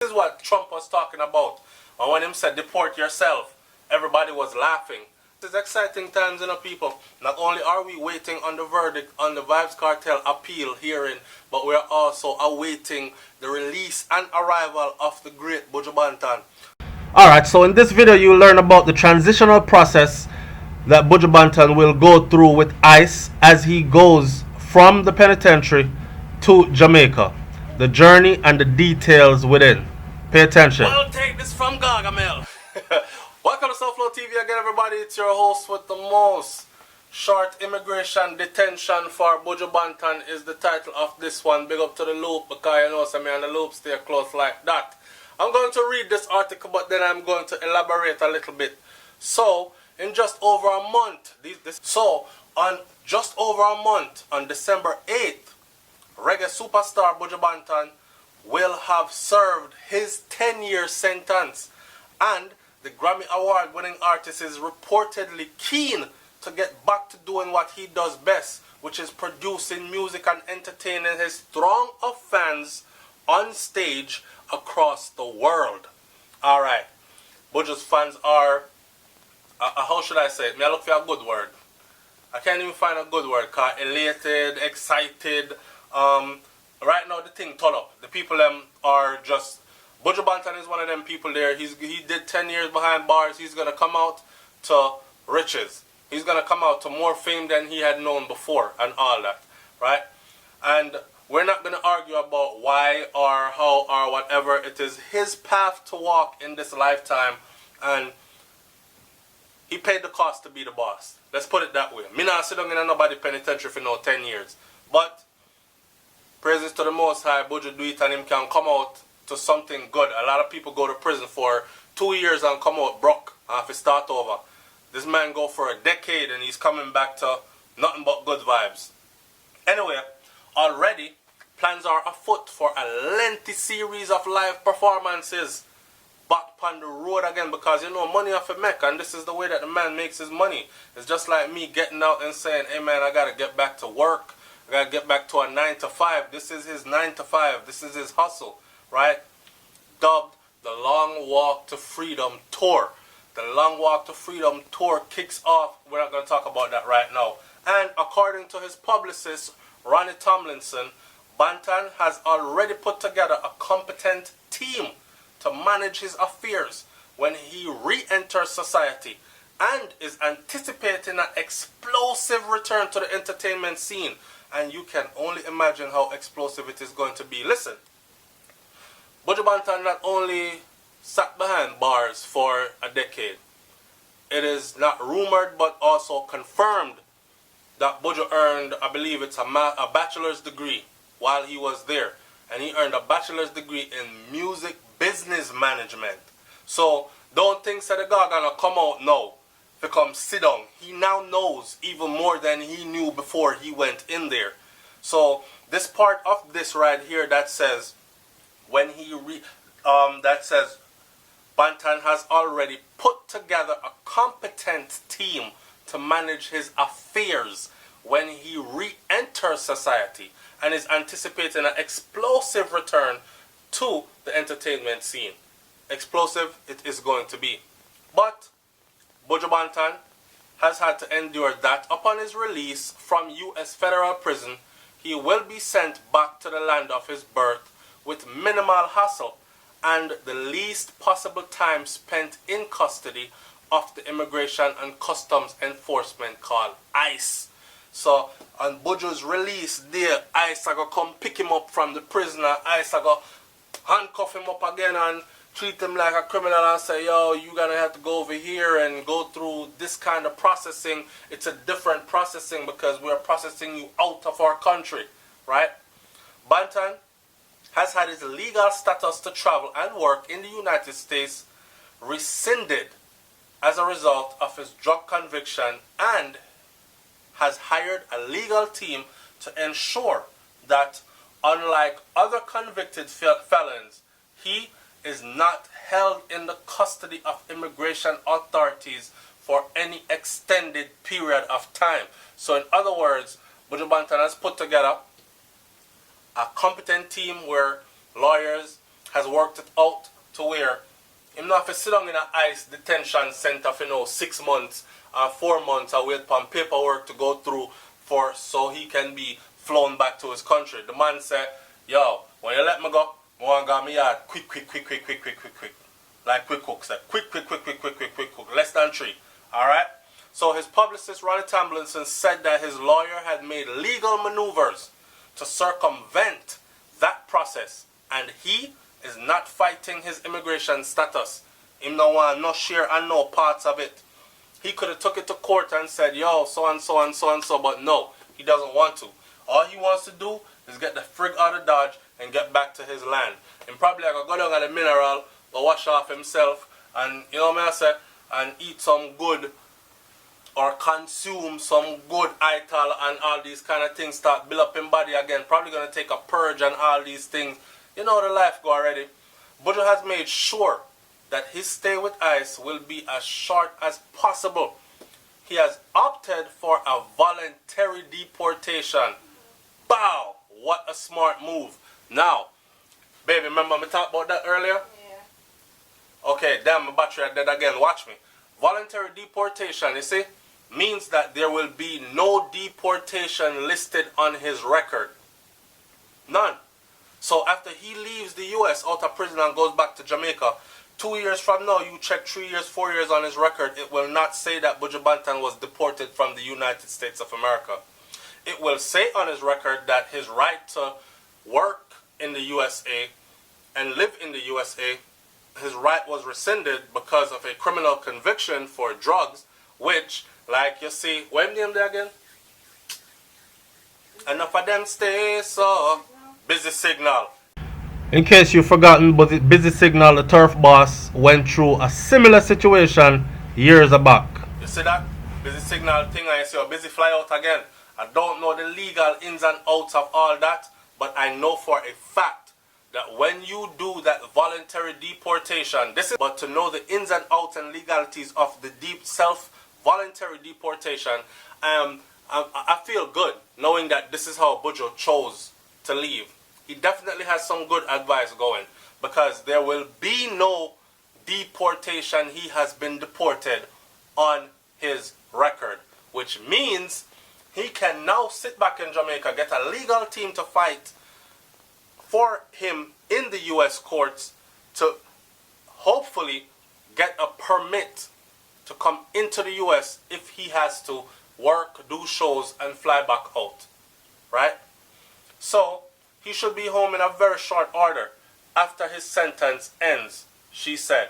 This is what Trump was talking about. And when him said deport yourself, everybody was laughing. This is exciting times, people. Not only are we waiting on the verdict on the Vybz Kartel appeal hearing, but we are also awaiting the release and arrival of the great Buju Banton. Alright, so in this video you'll learn about the transitional process that Buju Banton will go through with ICE as he goes from the penitentiary to Jamaica. The journey and the details within. Pay attention. Well, take this from Gargamel. Welcome to SouFLoTV again, everybody. It's your host with the most. Short immigration detention for Buju Banton is the title of this one. Big up to the loop, because you know some me and the loop stay close like that. I'm going to read this article, but then I'm going to elaborate a little bit. So, in just over a month, on December 8th, reggae superstar Buju Banton will have served his 10-year sentence, and the Grammy Award winning artist is reportedly keen to get back to doing what he does best, which is producing music and entertaining his throng of fans on stage across the world. Alright, Buju's fans are, how should I say it? May I look for a good word? I can't even find a good word, cause elated, excited. Right now the thing turn up. The people them are just, Buju Banton is one of them people there. He did 10 years behind bars. He's gonna come out to riches. He's gonna come out to more fame than he had known before and all that, right? And we're not gonna argue about why or how or whatever. It is his path to walk in this lifetime, and he paid the cost to be the boss. Let's put it that way. Me not sit down in nobody penitentiary for no 10 years. But praises to the Most High, Buju do it and him can come out to something good. A lot of people go to prison for 2 years and come out broke and have to start over. This man go for a decade and he's coming back to nothing but good vibes. Anyway, already plans are afoot for a lengthy series of live performances back on the road again, because you know money have to make, and this is the way that the man makes his money. It's just like me getting out and saying, hey man, I gotta get back to work. I gotta get back to a 9 to 5. This is his 9 to 5. This is his hustle, right? Dubbed the Long Walk to Freedom Tour. The Long Walk to Freedom Tour kicks off. We're not gonna talk about that right now. And according to his publicist, Ronnie Tomlinson, Banton has already put together a competent team to manage his affairs when he re-enters society, and is anticipating an explosive return to the entertainment scene. And you can only imagine how explosive it is going to be. Listen, Buju Banton not only sat behind bars for a decade. It is not rumored but also confirmed that Buju earned, I believe it's a bachelor's degree while he was there. And he earned a bachelor's degree in music business management. So don't think that the guy gonna come out now to come sit down. He now knows even more than he knew before he went in there. So this part of this right here that says that says Banton has already put together a competent team to manage his affairs when he re-enters society, and is anticipating an explosive return to the entertainment scene. Explosive it is going to be. But Buju Banton has had to endure that upon his release from U.S. federal prison, he will be sent back to the land of his birth with minimal hassle and the least possible time spent in custody of the Immigration and Customs Enforcement called ICE. So on Buju's release there, ICE are going to come pick him up from the prisoner. ICE are going to handcuff him up again and treat him like a criminal and say, yo, you're going to have to go over here and go through this kind of processing. It's a different processing because we're processing you out of our country, right? Banton has had his legal status to travel and work in the United States rescinded as a result of his drug conviction, and has hired a legal team to ensure that, unlike other convicted felons, he is not held in the custody of immigration authorities for any extended period of time. So in other words, Buju Banton has put together a competent team where lawyers has worked it out to where him not have to sit down in an ICE detention center for 6 months or 4 months or wait for paperwork to go through for so he can be flown back to his country. The man said, yo, when you let me go, I want to go to my yard quick. Like Quick Cook said, quick cook, less than 3. Alright? So his publicist, Ronnie Tomlinson, said that his lawyer had made legal maneuvers to circumvent that process, and he is not fighting his immigration status. Him no want no share and no parts of it. He could have took it to court and said, yo, so and so, but no, he doesn't want to. All he wants to do is get the frig out of Dodge and get back to his land. And probably I could go down at the mineral, or wash off himself, and you know what I say, and eat some good, or consume some good ital and all these kind of things, start build up his body again. Probably gonna take a purge and all these things. You know the life go already. Buju has made sure that his stay with ICE will be as short as possible. He has opted for a voluntary deportation. Bow! What a smart move. Now, baby, remember me talked about that earlier? Yeah. Okay, damn, my battery are dead again. Watch me. Voluntary deportation, you see, means that there will be no deportation listed on his record. None. So after he leaves the US out of prison and goes back to Jamaica, 2 years from now, you check 3 years, 4 years on his record, it will not say that Buju Banton was deported from the United States of America. It will say on his record that his right to work in the USA and live in the USA, his right was rescinded because of a criminal conviction for drugs, which, like you see, when name there again? Enough of them stay so Busy Signal. In case you've forgotten, but Busy Signal, the turf boss, went through a similar situation years back. You see that? Busy Signal thing, I see a busy fly out again. I don't know the legal ins and outs of all that, but I know for a fact that when you do that voluntary deportation, but to know the ins and outs and legalities of the voluntary deportation, I feel good knowing that this is how Buju chose to leave. He definitely has some good advice going, because there will be no deportation. He has been deported on his record, which means he can now sit back in Jamaica, get a legal team to fight for him in the US courts to hopefully get a permit to come into the US if he has to work, do shows, and fly back out. Right? So he should be home in a very short order after his sentence ends, she said.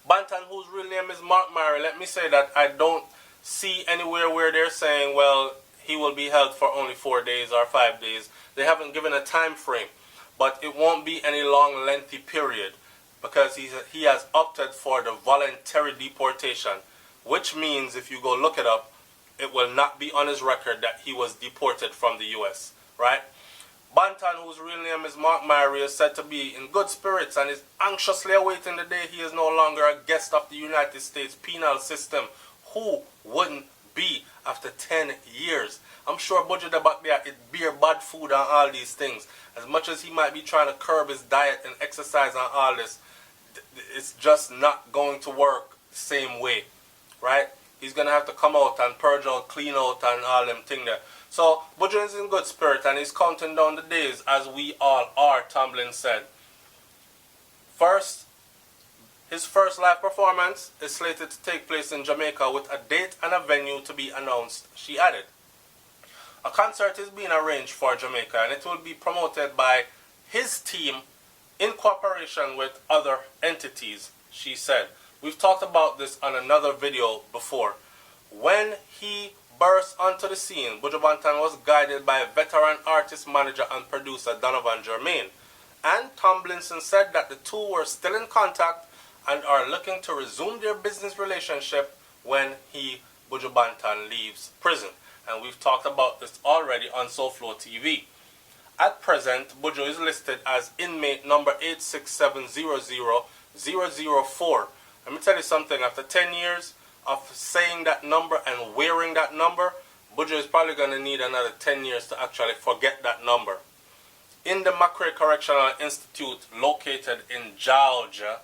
Banton, whose real name is Mark Murray, let me say that I don't see anywhere where they're saying, well, he will be held for only 4 days or 5 days. They haven't given a time frame, but it won't be any long, lengthy period, because he has opted for the voluntary deportation, which means if you go look it up, it will not be on his record that he was deported from the US, right? Banton, whose real name is Mark Murray, is said to be in good spirits and is anxiously awaiting the day he is no longer a guest of the United States penal system. Who wouldn't be after 10 years? I'm sure Buju the back there, it beer bad food and all these things. As much as he might be trying to curb his diet and exercise and all this, it's just not going to work the same way, right? He's going to have to come out and purge out, clean out and all them thing there. So Buju is in good spirit and he's counting down the days, as we all are, Tomlin said. His first live performance is slated to take place in Jamaica with a date and a venue to be announced, she added. A concert is being arranged for Jamaica and it will be promoted by his team in cooperation with other entities, she said. We've talked about this on another video before. When he burst onto the scene, Buju Banton was guided by veteran artist, manager and producer Donovan Germain. And Tomlinson said that the two were still in contact and are looking to resume their business relationship when Buju Banton, leaves prison. And we've talked about this already on SouFLoTV. At present, Buju is listed as inmate number 867000004. Let me tell you something, after 10 years of saying that number and wearing that number, Buju is probably going to need another 10 years to actually forget that number. in the McRae Correctional Institute located in Georgia.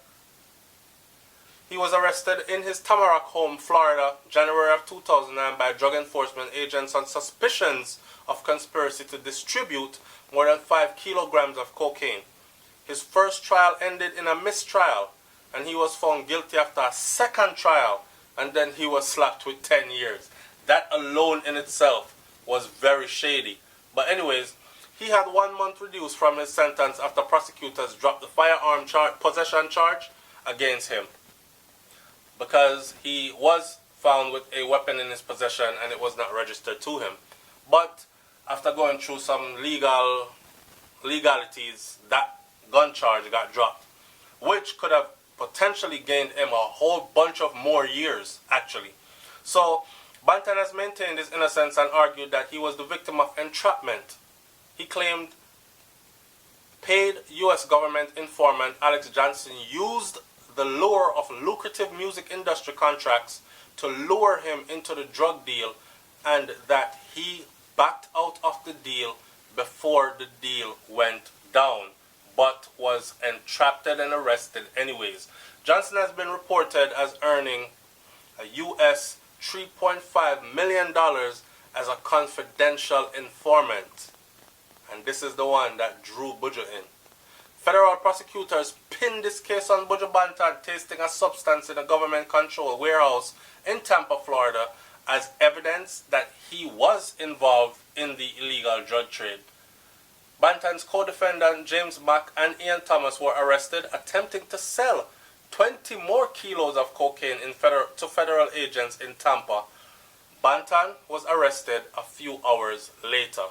He was arrested in his Tamarack home, Florida, January of 2009 by drug enforcement agents on suspicions of conspiracy to distribute more than 5 kilograms of cocaine. His first trial ended in a mistrial, and he was found guilty after a second trial, and then he was slapped with 10 years. That alone in itself was very shady. But anyways, he had 1 month reduced from his sentence after prosecutors dropped the firearm possession charge against him, because he was found with a weapon in his possession and it was not registered to him. But after going through some legalities, that gun charge got dropped, which could have potentially gained him a whole bunch of more years, actually. So Banton has maintained his innocence and argued that he was the victim of entrapment. He claimed paid U.S. government informant Alex Johnson used the lure of lucrative music industry contracts to lure him into the drug deal, and that he backed out of the deal before the deal went down, but was entrapped and arrested anyways. Johnson has been reported as earning a U.S. $3.5 million as a confidential informant. And this is the one that drew Buju in. Federal prosecutors pinned this case on Buju Banton tasting a substance in a government-controlled warehouse in Tampa, Florida, as evidence that he was involved in the illegal drug trade. Banton's co-defendant James Mack and Ian Thomas were arrested attempting to sell 20 more kilos of cocaine to federal agents in Tampa. Banton was arrested a few hours later.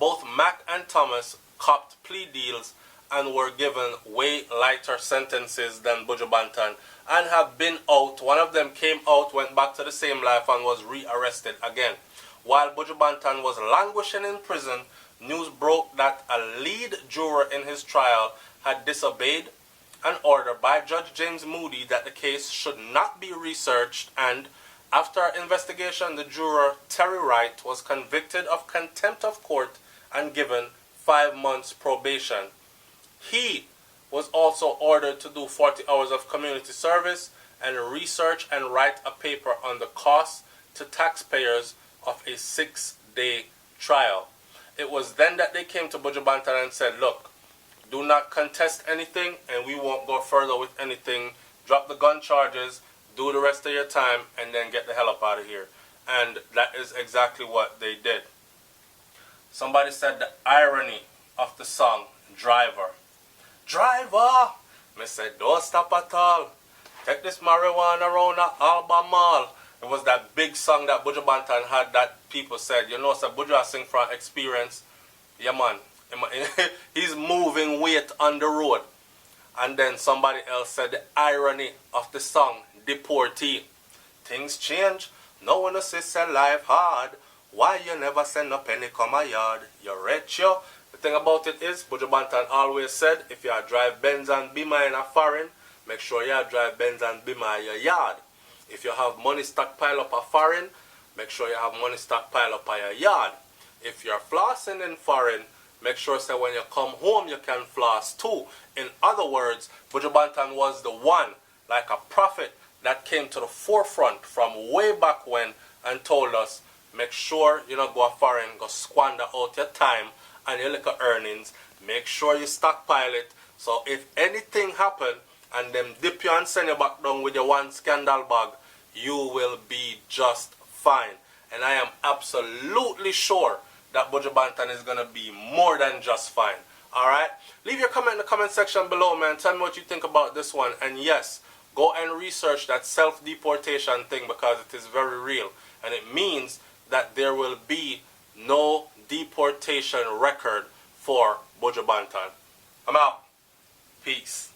Both Mack and Thomas copped plea deals and were given way lighter sentences than Buju Banton and have been out. One of them came out, went back to the same life, and was re-arrested again. While Buju Banton was languishing in prison, news broke that a lead juror in his trial had disobeyed an order by Judge James Moody that the case should not be researched, and after investigation, the juror Terry Wright was convicted of contempt of court and given 5 months probation. He was also ordered to do 40 hours of community service and research and write a paper on the cost to taxpayers of a 6-day trial. It was then that they came to Buju Banton and said, look, do not contest anything and we won't go further with anything. Drop the gun charges, do the rest of your time, and then get the hell up out of here. And that is exactly what they did. Somebody said the irony of the song, Driver. Driver! Me said, don't stop at all. Take this marijuana around the Albemarle. It was that big song that Buju Banton had that people said, you know, so Buju sing from experience. Yeah, man. He's moving weight on the road. And then somebody else said the irony of the song, Deportee. Things change. No one says life hard. Why you never send a penny come a yard? You're rich, yo. The thing about it is, Buju Banton always said, if you drive Benz and Beamer in a foreign, make sure you drive Benz and Beamer in your yard. If you have money stockpile up a foreign, make sure you have money stockpile up at your yard. If you're flossing in foreign, make sure that when you come home you can floss too. In other words, Buju Banton was the one, like a prophet, that came to the forefront from way back when and told us, make sure you don't go foreign, go squander out your time and your little earnings. Make sure you stockpile it, so if anything happen and them dip you and send you back down with your one scandal bag, you will be just fine. And I am absolutely sure that Buju Banton is going to be more than just fine. Alright? Leave your comment in the comment section below, man. Tell me what you think about this one. And yes, go and research that self-deportation thing, because it is very real. And it means that there will be no deportation record for Buju Banton. I'm out. Peace.